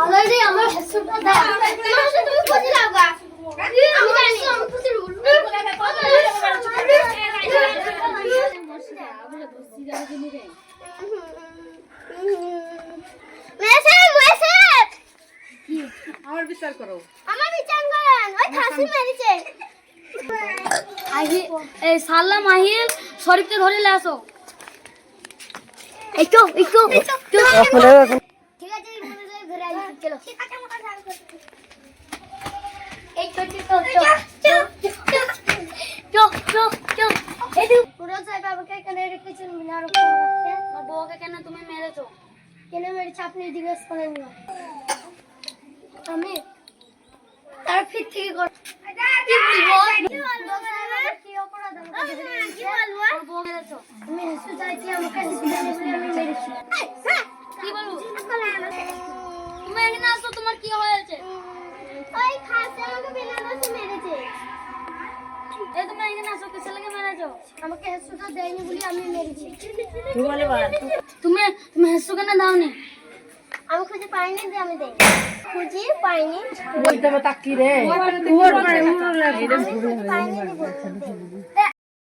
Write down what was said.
already আমার হেসুটা দাও তোমার সাথে তুমি খুঁজে লাগা আমি জানি আমি খুঁজে রুল আমার বিচার করো আমার বিচার করেন ওই খাসি মেরেছে আহি এই সালাম আহিল শরীফকে ধরে নিয়ে আসো এই তো ঠিক আছে মনে ঘরে আই চলো এই ছোট চো এই পুরো সাহেব আমাকে এখানে রেখেছেন মিনার উপর আমার বউকে কেন তুমি মেরেছো কেন মেরেছে আপনি জিজ্ঞেস করেন না আমি তার ফিট থেকে কি বলবো কি অপরাধ কি বলবো বউ মেরেছো আমি হেসু চাইছি আমাকে হেসু বলে আমি মেরেছি কি বলবো তুমি এখানে আসো তোমার কি হয়েছে ওই খাসে আমাকে বিনা দোষে মেরেছে এই তুমি এখানে আসো কিসে লাগে মেরেছো আমাকে হেসুটা দেয়নি বলে আমি মেরেছি তুমি তুমি হেসু কেন দাওনি আমি খুঁজে পাইনি যে আমি দেই খুঁজে পাইনি বলতে হবে তাকি রে আমি খুঁজে পাইনি যে বলতে